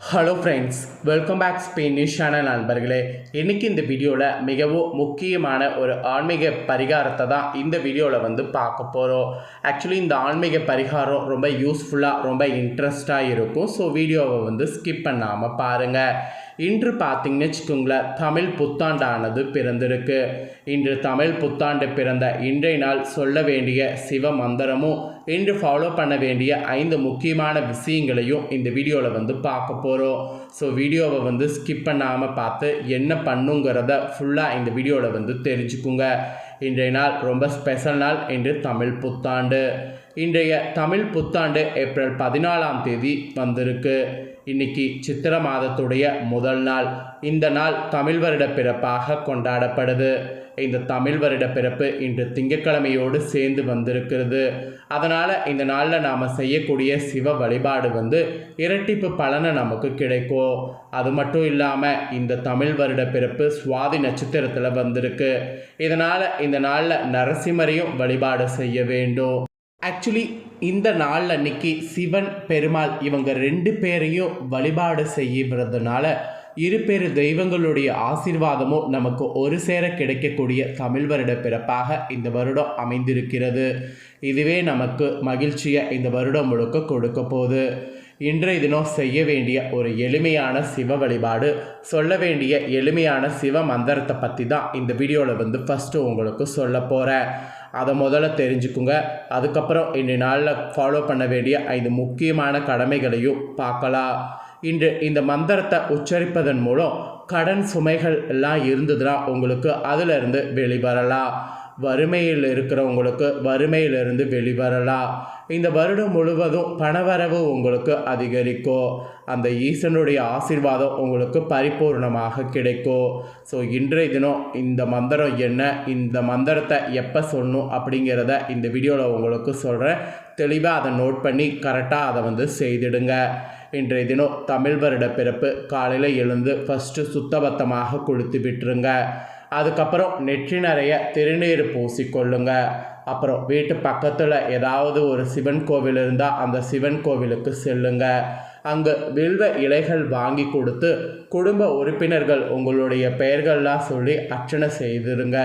Hello friends, welcome back Spain news channel நண்பர்களே. இன்றைக்கி இந்த வீடியோவில் மிகவும் முக்கியமான ஒரு ஆன்மீக பரிகாரத்தை தான் இந்த வீடியோவில் பார்க்க போகிறோம். ஆக்சுவலி இந்த ஆன்மீக பரிகாரம் ரொம்ப யூஸ்ஃபுல்லாக ரொம்ப இன்ட்ரெஸ்டாக இருக்கும். ஸோ வீடியோவை ஸ்கிப் பண்ணாமல் பாருங்கள். இன்று பார்த்திங்கன்னு வச்சுக்கோங்களேன், தமிழ் புத்தாண்டானது பிறந்திருக்கு. இன்று தமிழ் புத்தாண்டு பிறந்த இன்றைய நாள் சொல்ல வேண்டிய சிவ மந்திரமும் இன்று ஃபாலோ பண்ண வேண்டிய 5 முக்கியமான விஷயங்களையும் இந்த வீடியோவில் பார்க்க போகிறோம். ஸோ வீடியோவை ஸ்கிப் பண்ணாமல் பார்த்து என்ன பண்ணுங்கிறத ஃபுல்லாக இந்த வீடியோவில் தெரிஞ்சுக்குங்க. இன்றைய நாள் ரொம்ப ஸ்பெஷல் நாள். இன்று தமிழ் புத்தாண்டு. இன்றைய தமிழ் புத்தாண்டு ஏப்ரல் 14ஆம் தேதி வந்திருக்கு. இன்னைக்கு சித்திர மாதத்துடைய முதல் நாள். இந்த நாள் தமிழ் வருட பிறப்பாக கொண்டாடப்படுது. இந்த தமிழ் வருட பிறப்பு இன்று திங்கட்கிழமையோடு சேர்ந்து வந்திருக்கிறது. அதனால் இந்த நாளில் நாம் செய்யக்கூடிய சிவ வழிபாடு இரட்டிப்பு பலனை நமக்கு கிடைக்கும். அது மட்டும் இல்லாமல் இந்த தமிழ் வருட பிறப்பு சுவாதி நட்சத்திரத்தில் வந்திருக்கு. இதனால் இந்த நாளில் நரசிம்மரையும் வழிபாடு செய்ய வேண்டும். ஆக்சுவலி இந்த நாள் அன்னைக்கு சிவன் பெருமாள் இவங்க 2 பேரையும் வழிபாடு செய்யறதுனால இருபேறு தெய்வங்களுடைய ஆசீர்வாதமும் நமக்கு ஒரு சேர கிடைக்கக்கூடிய தமிழ் வருட பிறப்பாக இந்த வருடம் அமைந்திருக்கிறது. இதுவே நமக்கு மகிழ்ச்சியை இந்த வருடம் முழுக்க கொடுக்க போகுது. இன்றைய தினம் செய்ய வேண்டிய ஒரு எளிமையான சிவ வழிபாடு, சொல்ல வேண்டிய எளிமையான சிவ மந்திரத்தை பற்றி தான் இந்த வீடியோவில் ஃபஸ்ட்டு உங்களுக்கு சொல்ல போகிறேன். அதை முதல்ல தெரிஞ்சுக்குங்க. அதுக்கப்புறம் இன்றைய நாளில் ஃபாலோ பண்ண வேண்டிய 5 முக்கியமான கடமைகளையும் பார்க்கலாம். இன்று இந்த மந்திரத்தை உச்சரிப்பதன் மூலம் கடன் சுமைகள் எல்லாம் இருந்ததுன்னா உங்களுக்கு அதிலிருந்து வெளிவரலாம். வறுமையில் இருக்கிறவங்களுக்கு வறுமையிலிருந்து வெளிவரலாம். இந்த வருடம் முழுவதும் பணவரவு உங்களுக்கு அதிகரிக்கும். அந்த ஈசனுடைய ஆசீர்வாதம் உங்களுக்கு பரிபூர்ணமாக கிடைக்கும். ஸோ இன்றைய தினம் இந்த மந்திரம் என்ன, இந்த மந்திரத்தை எப்போ சொல்லணும் அப்படிங்கிறத இந்த வீடியோவில் உங்களுக்கு சொல்கிறேன். தெளிவாக அதை நோட் பண்ணி கரெக்டாக அதை செய்திடுங்க. இன்றைய தினம் தமிழ் வருட பிறப்பு. காலையில் எழுந்து ஃபஸ்ட்டு சுத்தபத்தமாக குளித்து விட்டுருங்க. அதுக்கப்புறம் நெற்றி நிறைய திருநீர் பூசிக்கொள்ளுங்க. அப்புறம் வீட்டு பக்கத்தில் ஏதாவது ஒரு சிவன் கோவில் இருந்தால் அந்த சிவன் கோவிலுக்கு செல்லுங்க. அங்கு வில்வ இலைகள் வாங்கி கொடுத்து குடும்ப உறுப்பினர்கள் உங்களுடைய பெயர்கள்லாம் சொல்லி அர்ச்சனை செய்திருங்க.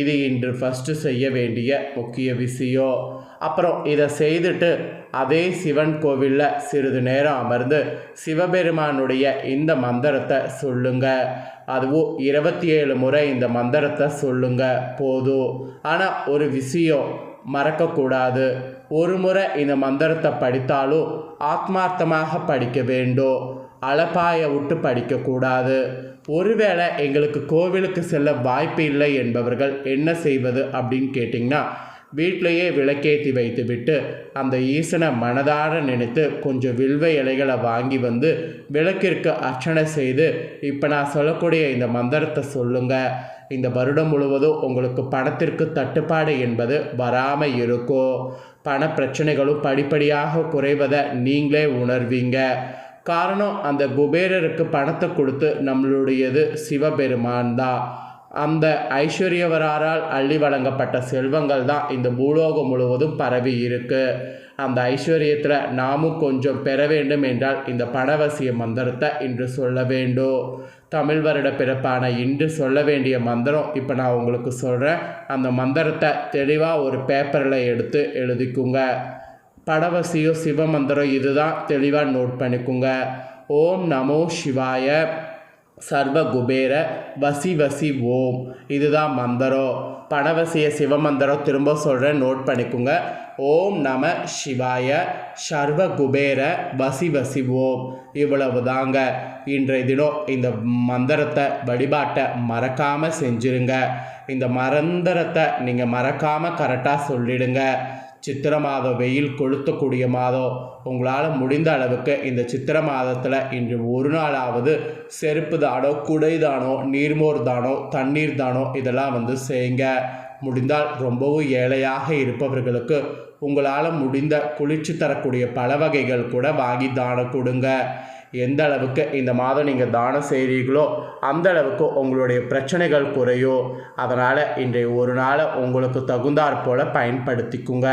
இது இன்று ஃபஸ்ட்டு செய்ய வேண்டிய முக்கிய விஷயம். அப்புறம் இதை செய்துட்டு அதே சிவன் கோவிலில் சிறிது நேரம் அமர்ந்து சிவபெருமானுடைய இந்த மந்திரத்தை சொல்லுங்க. அதுவும் 27 முறை இந்த மந்திரத்தை சொல்லுங்க போதும். ஆனால் ஒரு விஷயம் மறக்கக்கூடாது. ஒரு முறை இந்த மந்திரத்தை படித்தாலும் ஆத்மார்த்தமாக படிக்க வேண்டும். அலப்பாய விட்டு படிக்கக்கூடாது. ஒருவேளை எங்களுக்கு கோவிலுக்கு செல்ல வாய்ப்பு இல்லை என்பவர்கள் என்ன செய்வது அப்படின்னு கேட்டிங்கன்னா, வீட்டிலையே விளக்கேற்றி வைத்து விட்டு அந்த ஈசனை மனதார நினைத்து கொஞ்சம் வில்வ இலைகளை வாங்கி விளக்கிற்கு அர்ச்சனை செய்து இப்போ நான் சொல்லக்கூடிய இந்த மந்திரத்தை சொல்லுங்கள். இந்த வருடம் முழுவதும் உங்களுக்கு பணத்திற்கு தட்டுப்பாடு என்பது வராமல் இருக்கும். பண பிரச்சனைகளும் படிப்படியாக குறைவதை நீங்களே உணர்வீங்க. காரணம், அந்த குபேரருக்கு பணத்தை கொடுத்து நம்மளுடையது சிவபெருமான் தான். அந்த ஐஸ்வர்யவரால் அள்ளி வழங்கப்பட்ட செல்வங்கள் தான் இந்த பூலோகம் முழுவதும் பரவி இருக்கு. அந்த ஐஸ்வர்யத்தில் நாமும் கொஞ்சம் பெற வேண்டும் என்றால் இந்த பணவசிய மந்திரத்தை இன்று சொல்ல வேண்டும். தமிழ் வருட பிறப்பான இன்று சொல்ல வேண்டிய மந்திரம் இப்போ நான் உங்களுக்கு சொல்கிறேன். அந்த மந்திரத்தை தெளிவாக ஒரு பேப்பரில் எடுத்து எழுதிக்குங்க. பணவசியம் சிவ மந்திரம் இதுதான், தெளிவாக நோட் பண்ணிக்குங்க. ஓம் நமோ சிவாய சர்வ குபேர வசி வசி ஓம். இதுதான் மந்திரம். பணவசிய சிவமந்திரம் திரும்ப சொல்கிறேன், நோட் பண்ணிக்கோங்க. ஓம் நம சிவாய சர்வ குபேர வசி வசி ஓம். இவ்வளவு தாங்க. இன்றைய தினம் இந்த மந்திரத்தை வழிபாட்டை மறக்காமல் செஞ்சுருங்க. இந்த மந்திரத்தை நீங்கள் மறக்காமல் கரெக்டாக சொல்லிடுங்க. சித்திர மாதம் வெயில் கொளுத்தக்கூடிய மாதம். உங்களால் முடிந்த அளவுக்கு இந்த சித்திர மாதத்தில் இன்று ஒரு நாளாவது செருப்பு தானோ, குடை தானோ, நீர்மோர் தானோ, தண்ணீர் தானோ இதெல்லாம் செய்யுங்க. முடிந்தால் ரொம்பவும் ஏழையாக இருப்பவர்களுக்கு உங்களால் முடிந்த குளிர்ச்சி தரக்கூடிய பல வகைகள் கூட வாங்கி தானம் கொடுங்க. எந்த அளவுக்கு இந்த மாதம் நீங்கள் தானம் செய்கிறீர்களோ அந்த அளவுக்கு உங்களுடைய பிரச்சனைகள் குறையும். அதனால் இன்றைய ஒரு நாளை உங்களுக்கு தகுந்தாற் போல் பயன்படுத்திக்குங்க.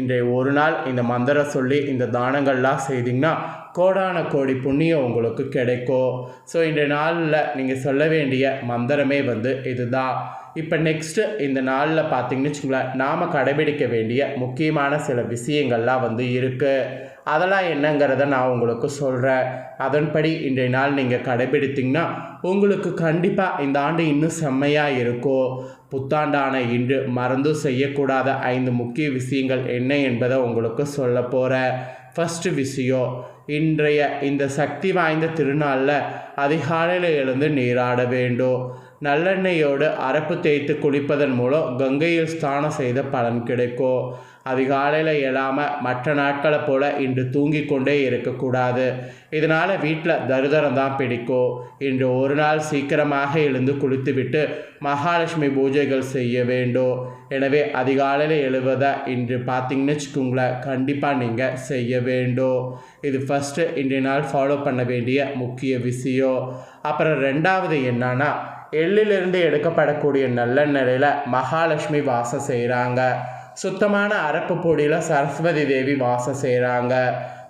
இன்றைய ஒரு நாள் இந்த மந்திரம் சொல்லி இந்த தானங்கள்லாம் செய்திங்கன்னா கோடான கோடி புண்ணியம் உங்களுக்கு கிடைக்கும். ஸோ இன்றைய நாளில் நீங்கள் சொல்ல வேண்டிய மந்திரமே வந்து இதுதான். இப்போ நெக்ஸ்ட்டு இந்த நாளில் பார்த்தீங்கன்னு வச்சுங்களேன், நாம் கடைபிடிக்க வேண்டிய முக்கியமான சில விஷயங்கள்லாம் வந்து இருக்குது. அதெல்லாம் என்னங்கிறத நான் உங்களுக்கு சொல்கிறேன். அதன்படி இன்றைய நாள் நீங்கள் கடைபிடித்திங்கன்னா உங்களுக்கு கண்டிப்பாக இந்த ஆண்டு இன்னும் செம்மையாக இருக்கும். புத்தாண்டான இன்று மறந்து செய்யக்கூடாத 5 முக்கிய விஷயங்கள் என்ன என்பதை உங்களுக்கு சொல்ல போகிறேன். ஃபஸ்ட்டு விஷயம், இன்றைய இந்த சக்தி வாய்ந்த திருநாளில் அதிகாலையில் எழுந்து நீராட வேண்டும். நல்லெண்ணெயோடு அரப்பு தேய்த்து குளிப்பதன் மூலம் கங்கையில் ஸ்நானம் செய்த பலன் கிடைக்கும். அதிகாலையில் எழாமல் மற்ற நாட்களை போல் இன்று தூங்கி கொண்டே இருக்கக்கூடாது. இதனால் வீட்டில் தரிதரம் தான் பிடிக்கும். இன்று ஒரு நாள் சீக்கிரமாக எழுந்து குளித்துவிட்டு மகாலட்சுமி பூஜைகள் செய்ய வேண்டும். எனவே அதிகாலையில் எழுவதை இன்று பார்த்தீங்கன்னு வச்சுக்கோங்களேன், கண்டிப்பாக நீங்கள் செய்ய வேண்டும். இது ஃபஸ்ட்டு இன்றைய நாள் ஃபாலோ பண்ண வேண்டிய முக்கிய விஷயம். அப்புறம் ரெண்டாவது என்னன்னா, எள்ளிலிருந்து எடுக்கப்படக்கூடிய நல்லெண்ணெயில் மகாலட்சுமி வாசம் செய்கிறாங்க. சுத்தமான அரப்பு பொடியில் சரஸ்வதி தேவி வாசம் செய்கிறாங்க.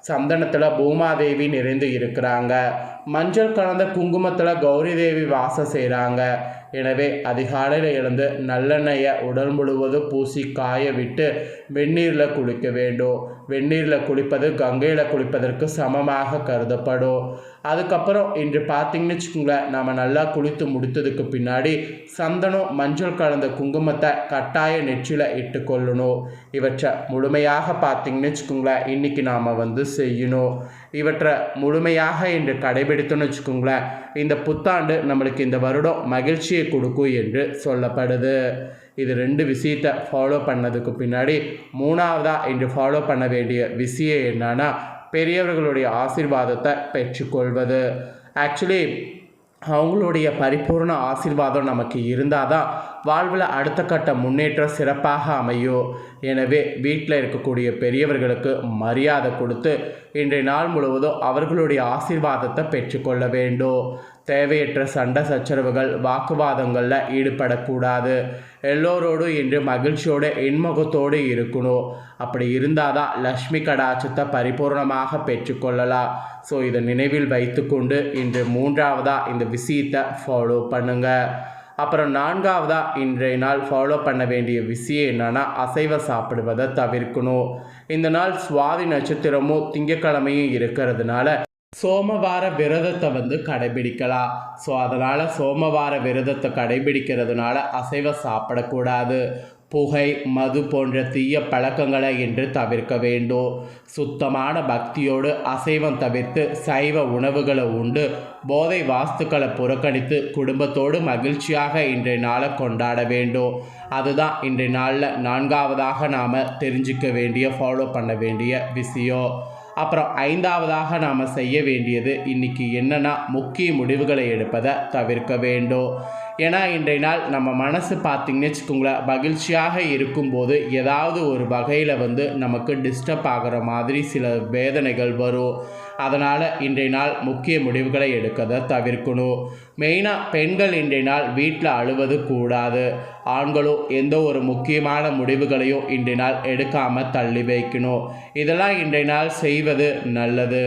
சந்தனத்தில் பூமாதேவி நிறைந்து இருக்கிறாங்க. மஞ்சள் கலந்த குங்குமத்தில் கௌரி தேவி வாசம் செய்கிறாங்க. எனவே அதிகாலையில் எழுந்து நல்லெண்ணெயை உடல் முழுவதும் பூசி காய விட்டு வெந்நீரில் குளிக்க வேண்டும். வெந்நீரில் குளிப்பது கங்கையில் குளிப்பதற்கு சமமாக கருதப்படும். அதுக்கப்புறம் இன்று பார்த்திங்கன்னு வச்சுக்கோங்களேன், நம்ம நல்லா குளித்து முடித்ததுக்கு பின்னாடி சந்தனம் மஞ்சள் கலந்த குங்குமத்தை கட்டாய நெற்றியில் இட்டுக்கொள்ளணும். இவற்றை முழுமையாக பார்த்திங்கன்னு வச்சுக்கோங்களேன், இன்றைக்கி நாம் வந்து செய்யணும். இவற்றை முழுமையாக இன்று கடைபிடித்தோன்னு வச்சுக்கோங்களேன், இந்த புத்தாண்டு நம்மளுக்கு இந்த வருடம் மகிழ்ச்சியை கொடுக்கும் என்று சொல்லப்படுது. இது 2 விஷயத்தை ஃபாலோ பண்ணதுக்கு பின்னாடி மூணாவதாக இன்று ஃபாலோ பண்ண வேண்டிய விஷயம் என்னன்னா, பெரியவர்களுடைய ஆசீர்வாதத்தை பெற்றுக்கொள்வது. ஆக்சுவலி அவங்களுடைய பரிபூர்ண ஆசீர்வாதம் நமக்கு இருந்தால் தான் வாழ்வில் அடுத்த கட்ட முன்னேற்றம் சிறப்பாக அமையும். எனவே வீட்டில் இருக்கக்கூடிய பெரியவர்களுக்கு மரியாதை கொடுத்து இன்றைய நாள் முழுவதும் அவர்களுடைய ஆசீர்வாதத்தை பெற்றுக்கொள்ள வேண்டும். தேவையற்ற சண்டை சச்சரவுகள் வாக்குவாதங்களில் ஈடுபடக்கூடாது. எல்லோரோடும் இன்று மகிழ்ச்சியோடு இன்முகத்தோடு இருக்கணும். அப்படி இருந்தால் தான் லக்ஷ்மி கடாட்சத்தை பரிபூர்ணமாக பெற்றுக்கொள்ளலாம். ஸோ இதை நினைவில் வைத்து கொண்டு இன்று மூன்றாவதாக இந்த விஷயத்தை ஃபாலோ பண்ணுங்கள். அப்புறம் நான்காவதாக இன்றைய நாள் ஃபாலோ பண்ண வேண்டிய விஷயம் என்னென்னா, அசைவம் சாப்பிடுவதை தவிர்க்கணும். இந்த நாள் சுவாதி நட்சத்திரமும் திங்கக்கிழமையும் இருக்கிறதுனால சோமவார விரதத்தை வந்து கடைபிடிக்கலாம். ஸோ அதனால் சோமவார விரதத்தை கடைபிடிக்கிறதுனால அசைவம் சாப்பிடக்கூடாது. புகை மது போன்ற தீய பழக்கங்களை இன்று தவிர்க்க வேண்டும். சுத்தமான பக்தியோடு அசைவம் தவிர்த்து சைவ உணவுகளை உண்டு போதை வாஸ்துக்களை புறக்கணித்து குடும்பத்தோடு மகிழ்ச்சியாக இன்றைய நாளை கொண்டாட வேண்டும். அதுதான் இன்றைய நாளில் நான்காவதாக நாம் தெரிஞ்சிக்க வேண்டிய ஃபாலோ பண்ண வேண்டிய விஷயம். அப்புறம் ஐந்தாவதாக நாம் செய்ய வேண்டியது இன்றைக்கி என்னென்னா, முக்கிய முடிவுகளை எடுப்பதை தவிர்க்க வேண்டும். ஏன்னா இன்றைய நாள் நம்ம மனசு பார்த்திங்கன்னு வச்சுக்கோங்களேன், மகிழ்ச்சியாக இருக்கும்போது ஏதாவது ஒரு வகையில் வந்து நமக்கு டிஸ்டர்ப் ஆகிற மாதிரி சில வேதனைகள் வரும். அதனால் இன்றைய நாள் முக்கிய முடிவுகளை எடுக்கதை தவிர்க்கணும். மெயினாக பெண்கள் இன்றைய நாள் வீட்டில் அழுவது கூடாது. ஆண்களும் எந்த ஒரு முக்கியமான முடிவுகளையும் இன்றைய நாள் எடுக்காமல் தள்ளி வைக்கணும். இதெல்லாம் இன்றைய நாள் செய்வது நல்லது.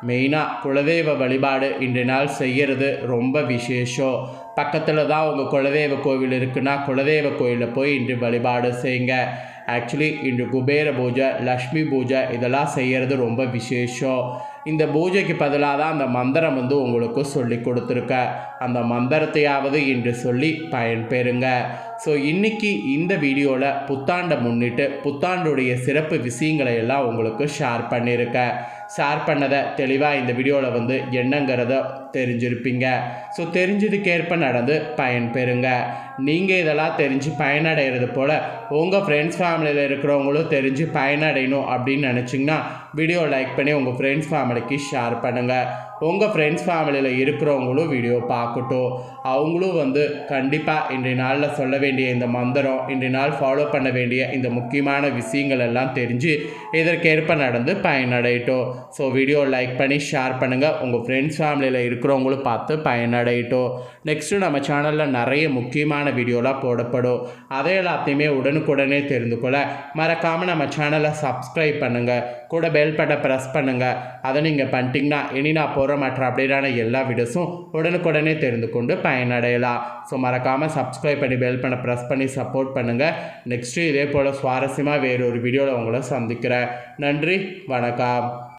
மெயினாக குலதெய்வ வழிபாடு இன்றைய நாள் செய்கிறது ரொம்ப விசேஷம். பக்கத்தில் தான் உங்கள் குலதெய்வ கோவில் இருக்குன்னா குலதெய்வ கோயிலில் போய் இன்று வழிபாடு செய்யுங்க. ஆக்சுவலி இன்று குபேர பூஜை, லக்ஷ்மி பூஜை இதெல்லாம் செய்கிறது ரொம்ப விசேஷம். இந்த பூஜைக்கு பதிலாக தான் அந்த மந்திரம் வந்து உங்களுக்கு சொல்லி கொடுத்துருக்க. அந்த மந்திரத்தையாவது இன்று சொல்லி பயன்பெறுங்க. ஸோ இன்றைக்கி இந்த வீடியோவில் புத்தாண்டை முன்னிட்டு புத்தாண்டுடைய சிறப்பு விஷயங்களை எல்லாம் உங்களுக்கு ஷேர் பண்ணியிருக்கேன். ஷேர் பண்ணதை தெளிவாக இந்த வீடியோவில் வந்து என்னங்கிறத தெரிஞ்சிருப்பீங்க. ஸோ தெரிஞ்சதுக்கேற்ப நடந்து பயன்பெறுங்க. நீங்கள் இதெல்லாம் தெரிஞ்சு பயனடைகிறது போல் உங்கள் ஃப்ரெண்ட்ஸ் ஃபேமிலியில் இருக்கிறவங்களும் தெரிஞ்சு பயனடையணும் அப்படின்னு நினச்சிங்கன்னா வீடியோ லைக் பண்ணி உங்கள் ஃப்ரெண்ட்ஸ் ஃபேமிலிக்கு ஷேர் பண்ணுங்கள். உங்கள் ஃப்ரெண்ட்ஸ் ஃபேமிலியில் இருக்கிறவங்களும் வீடியோ பார்க்கட்டும். அவங்களும் வந்து கண்டிப்பாக இன்றைய நாளில் சொல்ல வேண்டிய இந்த மந்திரம், இன்றைய நாள் ஃபாலோ பண்ண வேண்டிய இந்த முக்கியமான விஷயங்கள் எல்லாம் தெரிஞ்சு இதற்கேற்ப நடந்து பயனடையட்டும். ஸோ வீடியோ லைக் பண்ணி ஷேர் பண்ணுங்கள். உங்கள் ஃப்ரெண்ட்ஸ் ஃபேமிலியில் இருக்க இருக்கிறவங்களும் பார்த்து பயனடையட்டும். நெக்ஸ்ட்டு நம்ம சேனலில் நிறைய முக்கியமான வீடியோலாம் போடப்படும். அதை எல்லாத்தையுமே உடனுக்குடனே தெரிந்து கொள்ள மறக்காமல் நம்ம சேனலை சப்ஸ்கிரைப் பண்ணுங்கள். கூட பெல் பட்டனை ப்ரெஸ் பண்ணுங்கள். அதை நீங்கள் பண்ணிட்டீங்கன்னா இனி நான் போகிற மற்ற அப்டேட்டான எல்லா வீடியோஸும் உடனுக்குடனே தெரிந்து கொண்டு பயனடையலாம். ஸோ மறக்காமல் சப்ஸ்கிரைப் பண்ணி பெல் பட்டனை ப்ரெஸ் பண்ணி சப்போர்ட் பண்ணுங்கள். நெக்ஸ்ட்டு இதே போல் சுவாரஸ்யமாக வேறொரு வீடியோவில் உங்களை சந்திக்கிறேன். நன்றி, வணக்கம்.